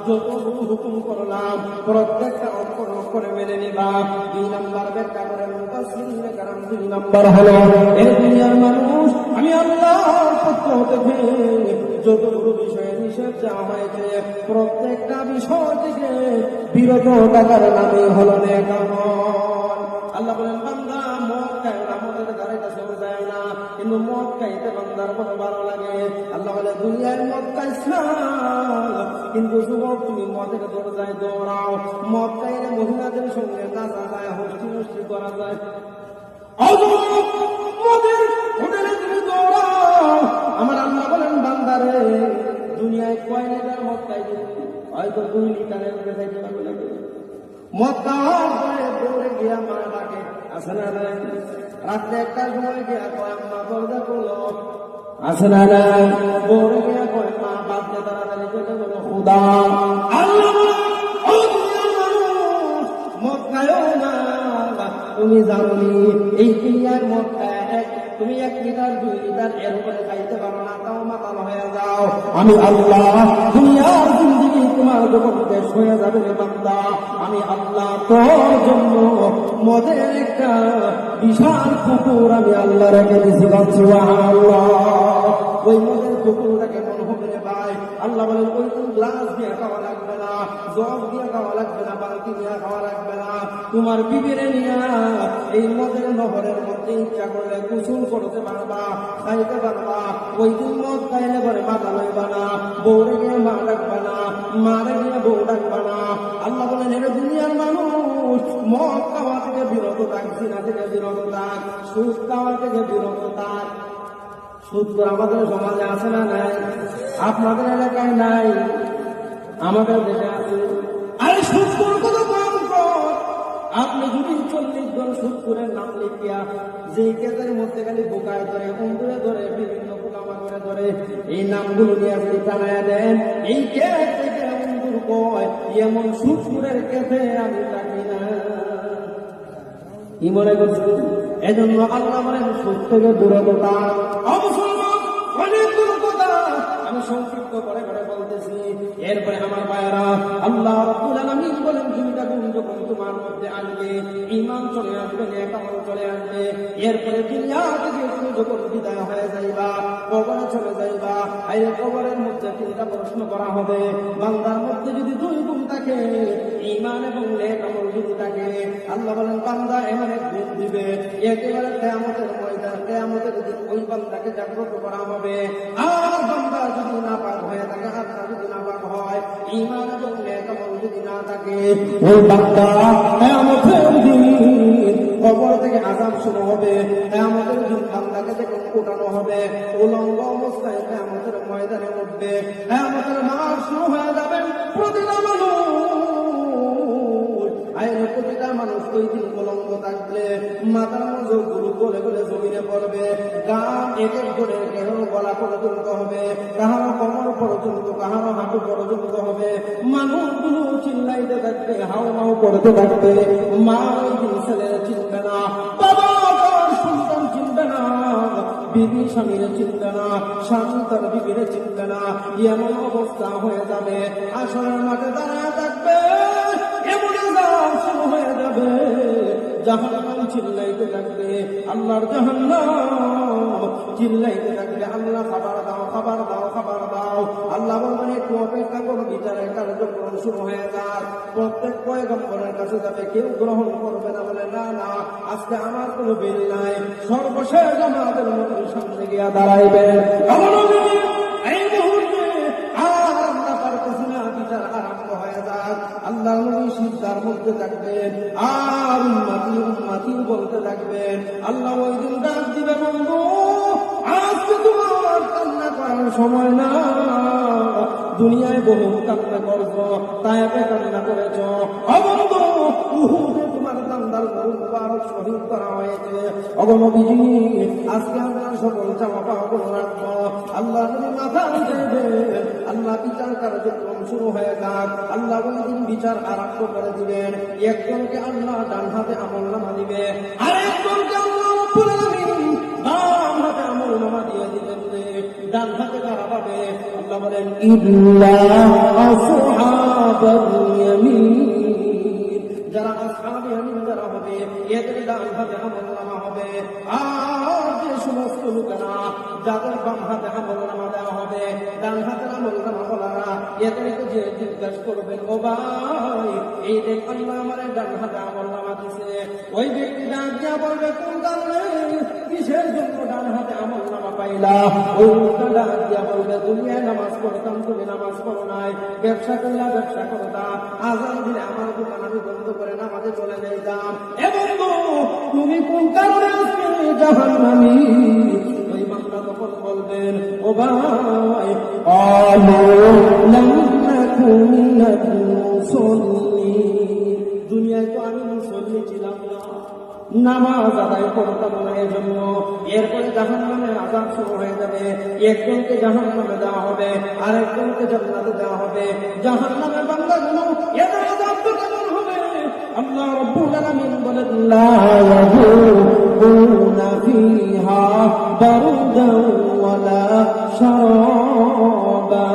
যতগুলো হুকুম করলাম প্রত্যেকটা অক্ষর অক্ষরে মেনে নিবা। 2 নম্বর ব্যাখ্যা করেন মুফাসসিরিনে কারাম, 2 নম্বর হলো এই দুনিয়ার মানুষ আমি আল্লাহর পক্ষ থেকে যতগুলো বিষয়ে নিষেধ দেওয়া হয়েছে প্রত্যেকটা বিষয় থেকে বিরত থাকার নামে হলো নেক আমল। আল্লাহ বলেন বান্দা মদ খায় না, মদের ধারে কাছে যায় না, কিন্তু মদ খাইতে বান্দার বড় ভালো লাগে। আল্লাহ বলে দুনিয়ায় মদ খাইছ না, কিন্তু যুবক তুমি মদের দরজায় দৌড়াও। মদ খাইলে মহিলাদের সঙ্গে নাচা যায়, হস্তি নষ্টি করা যায়। মদের হোটেলে তুমি দৌড়াও। আমার আল্লাহ বলেন বান্দারে দুনিয়ায় কয় লিটার মদ খাইছে? হয়তো 2 লিটারের উপরে খাইতে পারবে না। মদ খাওয়ার পরে দৌড়ে গিয়া মা ডাকে, আসে না নাই? রাত্রে 1টার সময় গিয়া কয় আম্মা দরজা করলো, আসে না নাই? দৌড়ে গিয়া কয় মা বাদ দিয়ে তাড়াতাড়ি করে বলো খুদা। আল্লাহ মদ খায়ও না, তুমি জানি এই দুনিয়ার মদ খায় তুমি 1 লিটার 2 লিটার এর উপরে খাইতে পারো না, তাও মাতাল হয়ে যাও। আমি আল্লাহ দুনিয়ার জিন্দেগি তোমার যখন শেষ হয়ে যাবে রে বান্দা, আমি আল্লাহ তোর জন্য মদের একটা বিশাল পুকুর আমি আল্লাহ রেখে দিয়েছি। সুবহানাল্লাহ। ওই মদের পুকুরটাকে মনে হবে রে ভাই, আল্লাহ বলেন ওই গ্লাস দিয়ে খাওয়া লাগবে না, জগ দিয়ে খাওয়া লাগবে না, বালতি দিয়ে খাওয়া লাগবে না। তোমার বিবিরে নিয়ে এই মদের নহরের মধ্যে ইচ্ছা করলে গোসল করতে পারবা, খাইতে পারবা। ওই দিন মদ খাইলে পরে মাথা লইবা না, বউরে গিয়ে মা ডাকবা না, মারে গিয়ে বউ ডাকবা না। আল্লাহ বলেন এর দুনিয়ার মানুষ মদ খাওয়া থেকে বিরত থাক, জিনা থেকে বিরত থাক, সুদ খাওয়া থেকে বিরত থাক। সুদ তো আমাদের সমাজে আছে না নাই? আপনাদের এলাকায় নাই, আমাদের দেশে আছে। আরে সুদ কত কম কর। আপনি যদি 40 জন সুদখোরের নাম লিখিয়া যে কেসের মধ্যে খালি বোকায় ধরে, অঙ্গুরে ধরে, বিভিন্ন পোকামাকড়ে ধরে, এই নামগুলো নিয়ে আপনি টানায় দেন, এই কেস থেকে অঙ্গুর কয় এমন সুদখোরের কেসে আমি থাকি না। কি মনে করছেন? এজন্য আল্লাহ বলেন সুদ থেকে বিরত থাক। অমুসলমান অনেকগুলো কথা আমি সংক্ষিপ্ত করে করে বলতেছি। এরপরে আমার ভাইয়েরা, আল্লাহ রাব্বুল আলামিন বলেন দুইটা গুণ যখন তোমার মধ্যে আসবে, ঈমান চলে আসবে, নেক আমল চলে আসবে, এরপরে দুনিয়া থেকে তুমি যখন বিদায় হয়ে যাইবা, কবরে চলে যাইবা, এই কবরের মধ্যে 3টা প্রশ্ন করা হবে। বান্দার মধ্যে যদি 2 গুণ থাকে, ঈমান এবং নেক আমল যদি থাকে, আল্লাহ বলেন বান্দা এমন এক গুণ দিবে, একেবারে কিয়ামতের ময়দান, কিয়ামতের দিন ওই বান্দাকে জাগ্রত করা হবে। আর বান্দা যদি নাপাক হয়ে থাকে, আত্মা যদি নাপাক হয়, ঈমান এবং নেক আমল যদি না থাকে, ওই বান্দা কিয়ামতের দিন কবর থেকে আযাব শুরু হবে। কিয়ামতের দিন বান্দাকে যখন উঠানো হবে, উলঙ্গ অবস্থায় কিয়ামতের ময়দানে উঠবে। কিয়ামতের মাঠ শুরু হয়ে যাবে। প্রতিটা মানুষ ওই দিন উলঙ্গ থাকবে, মাথার মজগুলো গলে গলে জমিনে পড়বে, গান এক এক করে কারো গলা পর্যন্ত হবে, কাহারো কোমর পর্যন্ত, কাহারো হাঁটু পর্যন্ত হবে। মানুষগুলো চিল্লাইতে থাকবে, হাও মাও করতে থাকবে। মা ওই দিন ছেলে চিনবে না, বাবা তার সন্তান চিনবে না, বিবি স্বামীরে চিনবে না, স্বামী তার বিবিরে চিনবে না। এমন অবস্থা হয়ে যাবে, আসরের মাঠে দাঁড়ায় থাকবে, এমন আযাব শুরু হয়ে যাবে। জাহান্নাম চিল্লাইতে থাকবে, আল্লাহর জাহান্নাম চিল্লাইতে থাকবে, আল্লাহ খাবার দাও, খাবার দাও, খাবার দাও। আল্লাহ বলবেন একটু অপেক্ষা করো, বিচারের কার্যক্রম শুরু হয়ে যাক। প্রত্যেক পয়গম্বরের কাছে যাবে, কেউ গ্রহণ করবে না, বলে না না আজকে আমার কোনো বিল নাই। সর্বশেষ আমাদের নবীর সামনে গিয়া দাঁড়াইবে। এই মুহূর্তে আর আমরা পারতেছি না, বিচার আরম্ভ হয়ে যাক। আল্লাহ নবী সিজদার মধ্যে থাকবেন, আর উম্মতি উম্মতি বলতে থাকবেন। আল্লাহ ওই দিন ডাক দিবে, বন্ধু আজকে তোমার কান্না করার সময় না। দুনিয়ায় বহু কান্না করছো, তায়েফে কান্না করেছ, বন্ধু উহুদে তোমার দান্দার গরু মুবারক শহীদ করা হয়েছে। নবীজি আজকে আমরা সকল চাওয়া পাওয়া করে রাখবো। আল্লাহ নবী মাথা উঠাইবে, আল্লাহ বিচার কার্যক্রম শুরু হয়ে যাক। আল্লাহ ওই দিন বিচার আরম্ভ করে দিবেন। একজনকে আল্লাহ ডান হাতে আমলনামা দিবে, আর একজনকে আল্লাহ রাব্বুল আলামিন বাম হাতে আমলনামা দিয়ে দিবেন। ডান হাতে কারা পাবে? আল্লাহ বলেন ইল্লা আসহাব ইয়ামিন, যারা আসহাবে ইয়ামিন যারা হবে এদের ডান হাতে আমলনামা হবে। আর যে সমস্ত লোকেরা যাদের বাম হাতে আমলনামা দেওয়া হবে, ডান হাতের আমলনামা বলারা এদেরকে যে জিজ্ঞাসা করবেন, ও ভাই এই দেখ আল্লাহ আমার ডান হাতে আমলনামা দিছে, ওই ব্যক্তি ডান দিয়া বলবে, কোন কারণে কিসের জন্য ডান হাতে আমলনামা পাইলা? ওই লোকটা ডান দিয়া বলবে, দুনিয়ায় নামাজ পড়তাম, তুমি নামাজ পড়ো নাই, ব্যবসা করলা, ব্যবসা করতাম, আজান দিলে আমার দোকান আমি বন্ধ করে নামাজে চলে যাইতাম, এবং তুমি কোন কারণে আজকে জাহান্নামী? ওই বান্দা তখন বলবেন, ও ভাই দুনিয়ায় তো আমি মুসল্লি ছিলাম না, নামাজ আদায় করতাম না, এজন্য। এরপরে জাহান্নামের আযাব শুরু হয়ে যাবে। একজনকে জাহান্নামে দেওয়া হবে, আরেকজনকে জান্নাতে দেওয়া হবে। জাহান্নামের বান্দাগুলো এদের আযাব তো কেমন হবে? আল্লাহ রাব্বুল আলামিন বলেন, লা ইয়াযুকুনা ফিহা বারদান ওয়ালা শারাবা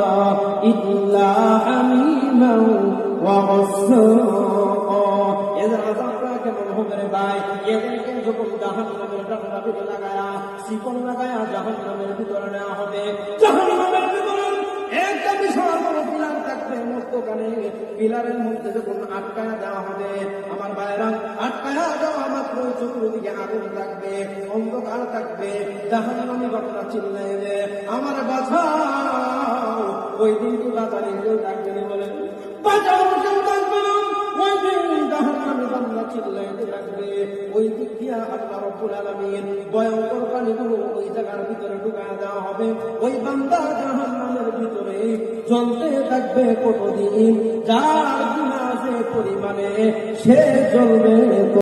ইল্লা হামিমান ওয়া গাসসাকা। এদের আযাবটা কেমন হবে রে ভাই? এদেরকে যখন জাহান্নামের ডান্ডা দিকে লাগায়া, শিকল লাগায়া জাহান্নামের ভিতরে নেওয়া হবে। জাহান্নামের ভিতরে একটা বিশাল বড় পিলার থাকবে, মস্তকানে পিলারের মধ্যে যখন আটকায়া দেওয়া হবে, আমার ভাইরা, আটকায়া দেওয়া মাত্র চতুর্দিকে আগুন থাকবে, অন্ধকার থাকবে। জাহান্নামী বান্দা চিল্লাইবে, আমার বাঁচাও। ওই দিনটি বাঁচালে কেউ থাকবে না, বলে বাঁচাও, কেউ থাকবে না। ওই দিন জাহান্নামী বান্দা চিল্লাইতে থাকবে। ওই দিক দিয়া আল্লাহ রাব্বুল আলামিন ভয়ঙ্কর পানিগুলো ওই জায়গার ভিতরে ঢুকায়া দেওয়া হবে। ওই বান্দা জাহান্নামের ভিতরে জ্বলতে থাকবে কতদিন, যার গুনাহ যে পরিমাণে সে জ্বলবে।